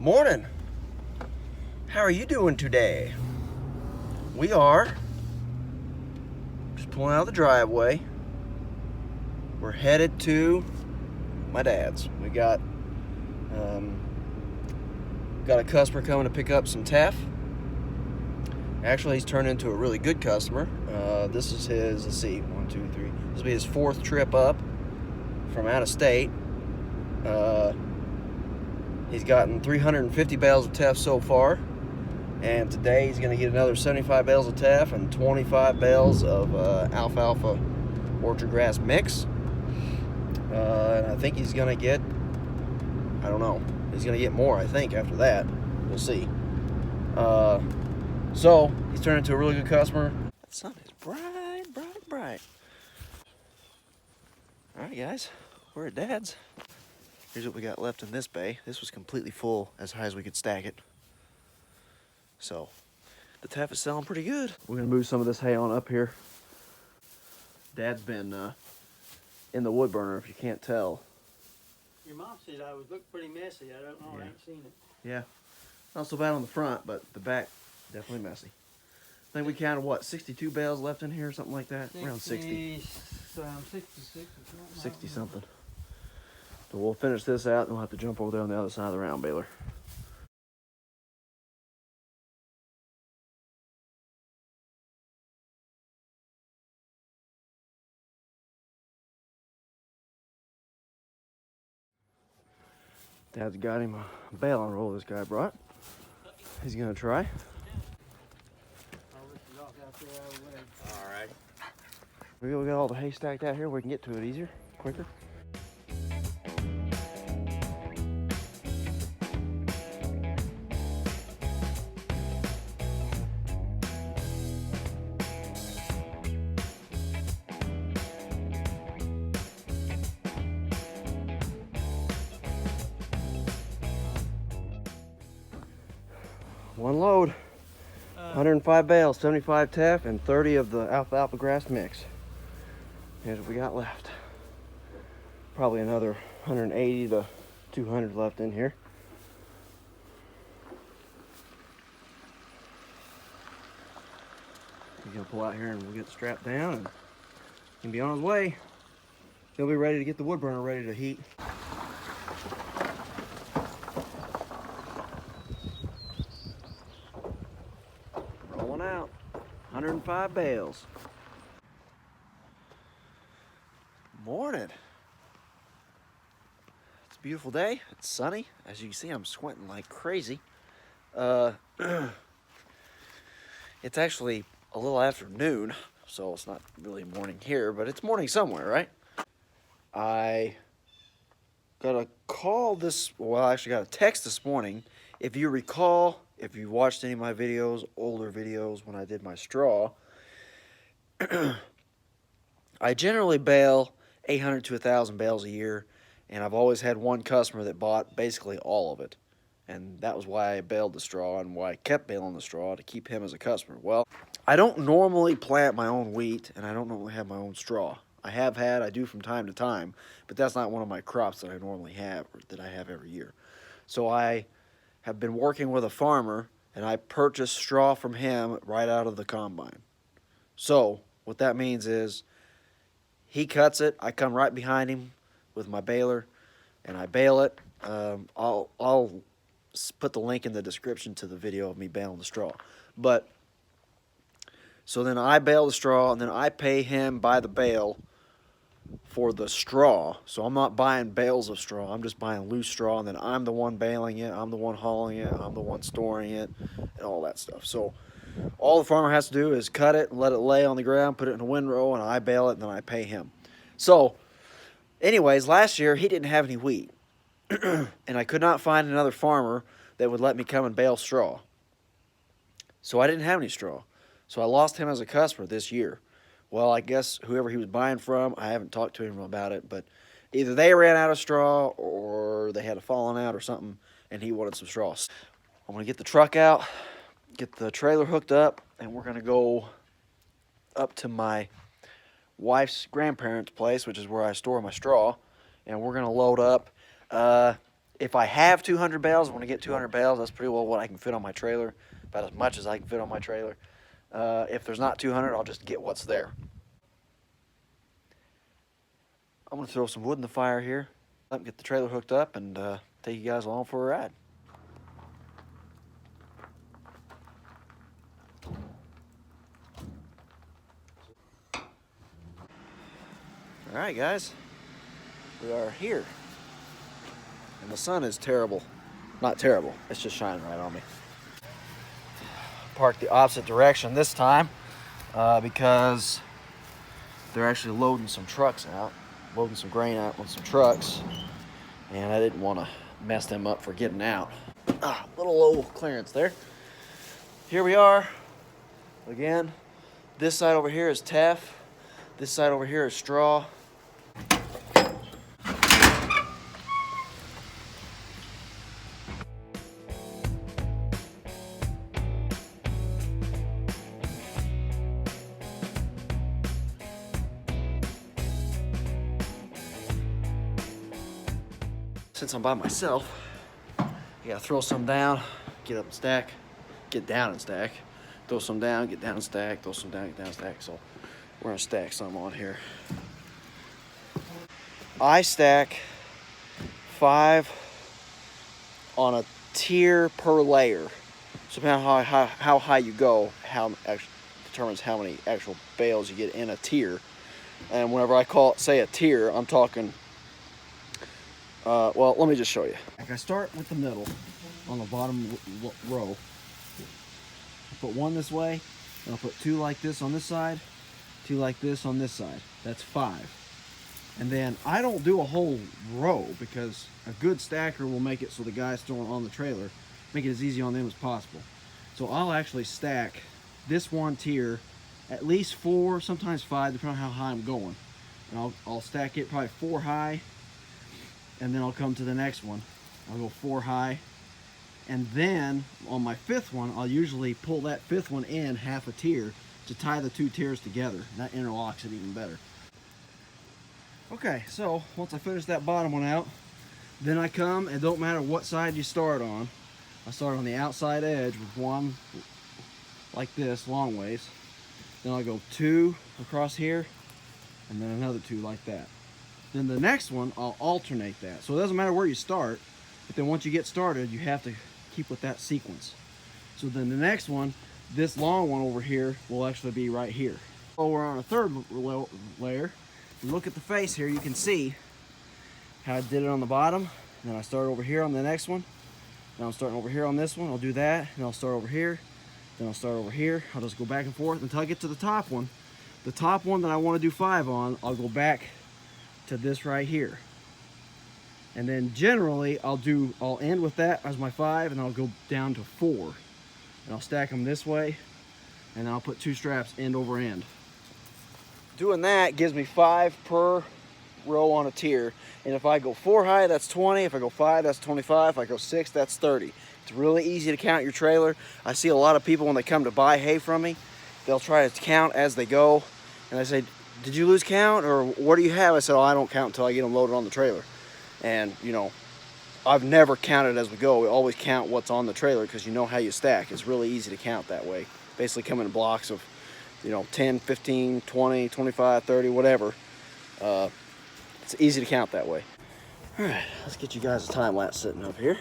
Morning. How are you doing today? We are just pulling out of the driveway. We're headed to my dad's. We got a customer coming to pick up some Teff. Actually, he's turned into a really good customer. This is his, let's see, 1, 2, 3. This will be his 4th trip up from out of state. He's gotten 350 bales of Teff so far, and today he's going to get another 75 bales of Teff and 25 bales of alfalfa orchard grass mix. And I think he's going to get, I don't know, he's going to get more, I think, after that. We'll see. So he's turned into a really good customer. The sun is bright, bright, bright. All right, guys, we're at Dad's. Here's what we got left in this bay. This was completely full, as high as we could stack it. So, the Teff is selling pretty good. We're gonna move some of this hay on up here. Dad's been in the wood burner, if you can't tell. Your mom said I would look pretty messy. I don't know, Yeah. I ain't seen it. Yeah, not so bad on the front, but the back, definitely messy. I think we counted, what, 62 bales left in here, something like that? Around 60. 66 or something. 60 something. So we'll finish this out, and we'll have to jump over there on the other side of the round baler. Dad's got him a baling roll this guy brought. He's gonna try. All right. We got all the hay stacked out here. We can get to it easier, quicker. One load, 105 bales, 75 Teff, and 30 of the alfalfa grass mix. Here's what we got left. Probably another 180 to 200 left in here. He's gonna pull out here and we'll get strapped down and he can be on his way. He'll be ready to get the wood burner ready to heat. Rolling out, 105 bales. Morning. It's a beautiful day. It's sunny. As you can see, I'm sweating like crazy. It's actually a little after noon, so it's not really morning here, but it's morning somewhere, right? I got a call I actually got a text this morning. If you recall, if you watched any of my videos, older videos when I did my straw, I generally bale 800 to 1,000 bales a year, and I've always had one customer that bought basically all of it. And that was why I baled the straw and why I kept baling the straw, to keep him as a customer. Well, I don't normally plant my own wheat, and I don't normally have my own straw. I do from time to time, but that's not one of my crops that I normally have, or that I have every year. So I have been working with a farmer, and I purchased straw from him right out of the combine. So what that means is he cuts it, I come right behind him with my baler, and I bale it. I'll put the link in the description to the video of me baling the straw. But so then I bale the straw, and then I pay him by the bale for the straw. So I'm not buying bales of straw, I'm just buying loose straw, and then I'm the one baling it, I'm the one hauling it, I'm the one storing it, and all that stuff. So all the farmer has to do is cut it and let it lay on the ground, put it in a windrow, and I bale it, and then I pay him. So anyways, last year he didn't have any wheat. And I could not find another farmer that would let me come and bale straw. So I didn't have any straw. So I lost him as a customer this year. Well, I guess whoever he was buying from, I haven't talked to him about it, but either they ran out of straw or they had a falling out or something, and he wanted some straw. I'm going to get the truck out, get the trailer hooked up, and we're going to go up to my wife's grandparents' place, which is where I store my straw, and we're going to load up. If I have 200 bales, when I get 200 bales, that's pretty well what I can fit on my trailer, about as much as I can fit on my trailer. If there's not 200, I'll just get what's there. I'm gonna throw some wood in the fire here, get the trailer hooked up, and take you guys along for a ride. All right, guys, we are here, and the sun is terrible. Not terrible, it's just shining right on me. Park the opposite direction this time because they're actually loading some trucks out, loading some grain out with some trucks, and I didn't want to mess them up for getting out. Little low clearance there. Here we are again. This side over here is Teff. This side over here is straw. Since I'm by myself, you gotta throw some down, get up and stack, get down and stack, throw some down, get down and stack, throw some down, get down and stack. So we're gonna stack some on here. I stack 5 on a tier per layer. So depending on how high you go, determines how many actual bales you get in a tier. And whenever I say a tier, I'm talking, well, let me just show you. I start with the middle on the bottom row. I put 1 this way, and I'll put 2 like this on this side, 2 like this on this side. That's 5. And then I don't do a whole row because a good stacker will make it so the guys throwing on the trailer, make it as easy on them as possible. So I'll actually stack this one tier at least 4, sometimes 5, depending on how high I'm going. And I'll stack it probably 4 high, and then I'll come to the next one. I'll go 4 high, and then on my 5th one, I'll usually pull that 5th one in half a tier to tie the 2 tiers together. That interlocks it even better. Okay, so once I finish that bottom one out, then I come, and it don't matter what side you start on. I start on the outside edge with 1 like this, long ways. Then I'll go 2 across here, and then another 2 like that. Then the next one, I'll alternate that. So it doesn't matter where you start, but then once you get started, you have to keep with that sequence. So then the next one, this long one over here, will actually be right here. So we're on a 3rd layer. If you look at the face here, you can see how I did it on the bottom. Then I start over here on the next one. Now I'm starting over here on this one. I'll do that, and I'll start over here. Then I'll start over here. I'll just go back and forth until I get to the top one. The top one that I want to do 5 on, I'll go back to this right here. And then generally I'll end with that as my 5, and I'll go down to 4. And I'll stack them this way, and then I'll put 2 straps end over end. Doing that gives me 5 per row on a tier. And if I go 4 high, that's 20. If I go 5, that's 25. If I go 6, that's 30. It's really easy to count your trailer. I see a lot of people when they come to buy hay from me, they'll try to count as they go. And I say, did you lose count, or what do you have? I said, oh, I don't count until I get them loaded on the trailer. And, you know, I've never counted as we go. We always count what's on the trailer because you know how you stack. It's really easy to count that way. Basically come in blocks of, you know, 10, 15, 20, 25, 30, whatever. It's easy to count that way. All right, let's get you guys a time lapse sitting up here.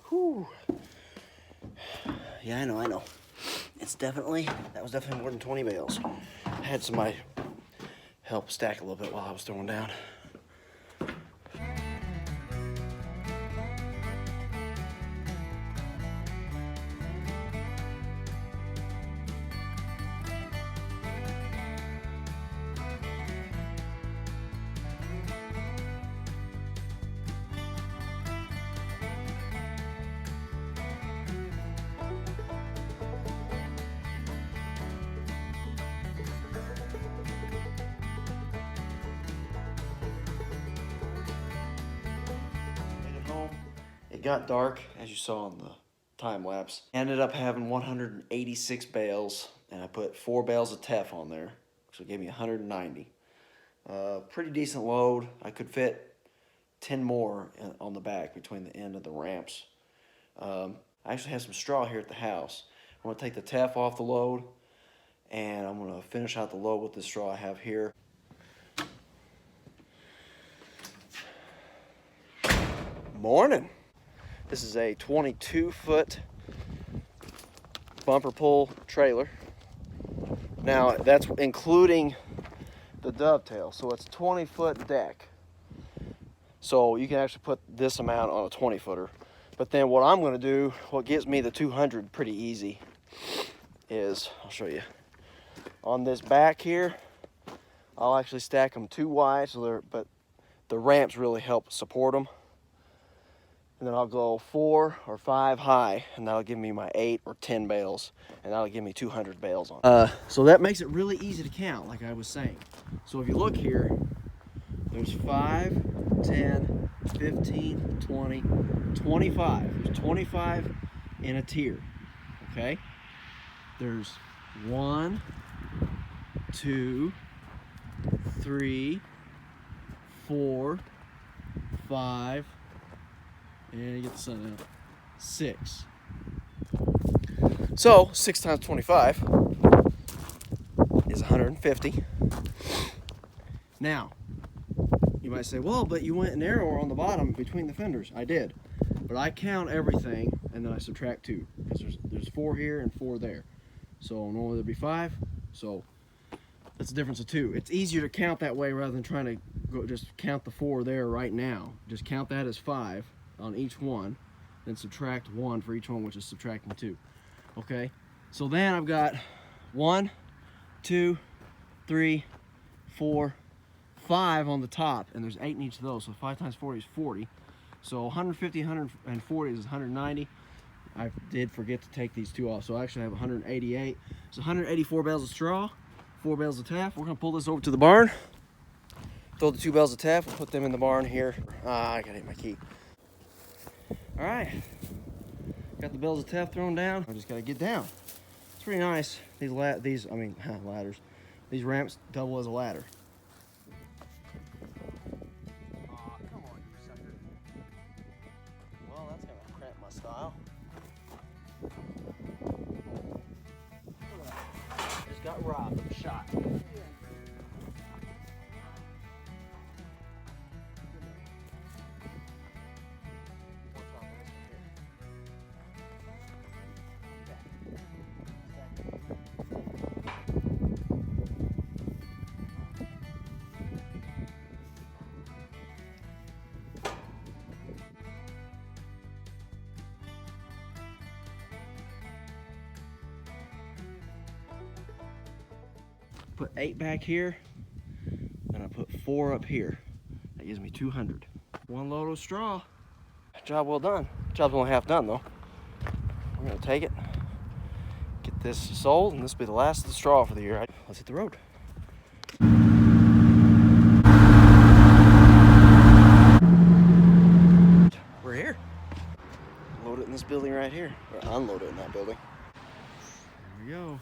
Whew. Yeah, I know. That was definitely more than 20 bales. I had somebody help stack a little bit while I was throwing down. It got dark, as you saw in the time lapse. Ended up having 186 bales, and I put 4 bales of Teff on there, so it gave me 190. Pretty decent load. I could fit 10 more on the back between the end of the ramps. I actually have some straw here at the house. I'm gonna take the Teff off the load, and I'm gonna finish out the load with the straw I have here. Morning. This is a 22-foot bumper pull trailer. Now that's including the dovetail, so it's 20-foot deck. So you can actually put this amount on a 20-footer. But then what I'm going to do, what gives me the 200 pretty easy, is I'll show you. On this back here, I'll actually stack them 2 wide, but the ramps really help support them. And then I'll go 4 or 5 high, and that'll give me my 8 or 10 bales, and that'll give me 200 bales on. So that makes it really easy to count, like I was saying. So if you look here, there's 5, 10, 15, 20, 25. There's 25 in a tier, okay? There's 1, 2, 3, 4, 5, and you get the sun out, 6. So 6 times 25 is 150. Now, you might say, well, but you went narrower on the bottom between the fenders. I did, but I count everything and then I subtract 2, because there's 4 here and 4 there. So normally there'd be 5. So that's the difference of 2. It's easier to count that way rather than trying to go just count the 4 there right now. Just count that as 5 on each one, then subtract 1 for each one, which is subtracting 2. Okay, so then I've got 1, 2, 3, 4, 5 on the top, and there's 8 in each of those, so 5 times 40 is 40. So 150, 140 is 190. I did forget to take these 2 off, so I actually have 188. So 184 bales of straw, 4 bales of Teff. We're gonna pull this over to the barn, throw the 2 bales of Teff, and put them in the barn here. I gotta hit my key. All right, got the bales of Teff thrown down. I just gotta get down. It's pretty nice. These ladders. These ramps double as a ladder. Oh, come on, you sucker. Well, that's gonna cramp my style. Just got robbed of a shot. Put 8 back here, and I put 4 up here. That gives me 200. 1 load of straw. Job well done. Job's only half done though. We're gonna take it, get this sold, and this will be the last of the straw for the year. Let's hit the road. We're here. Load it in this building right here, or unload it in that building. There we go.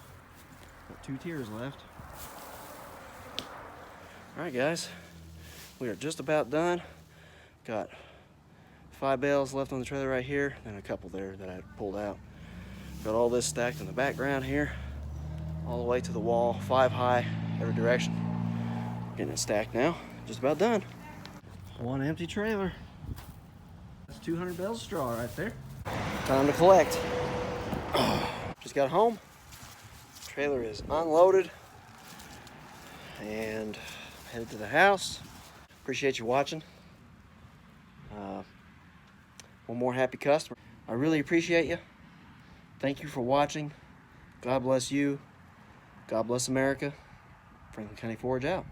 Got 2 tiers left. All right, guys, we are just about done. Got 5 bales left on the trailer right here, and a couple there that I had pulled out. Got all this stacked in the background here, all the way to the wall, 5 high, every direction. Getting it stacked now, just about done. 1 empty trailer. That's 200 bales of straw right there. Time to collect. Just got home. Trailer is unloaded, and headed to the house. Appreciate you watching. One more happy customer. I really appreciate you. Thank you for watching. God bless you. God bless America. Franklin County Forage out.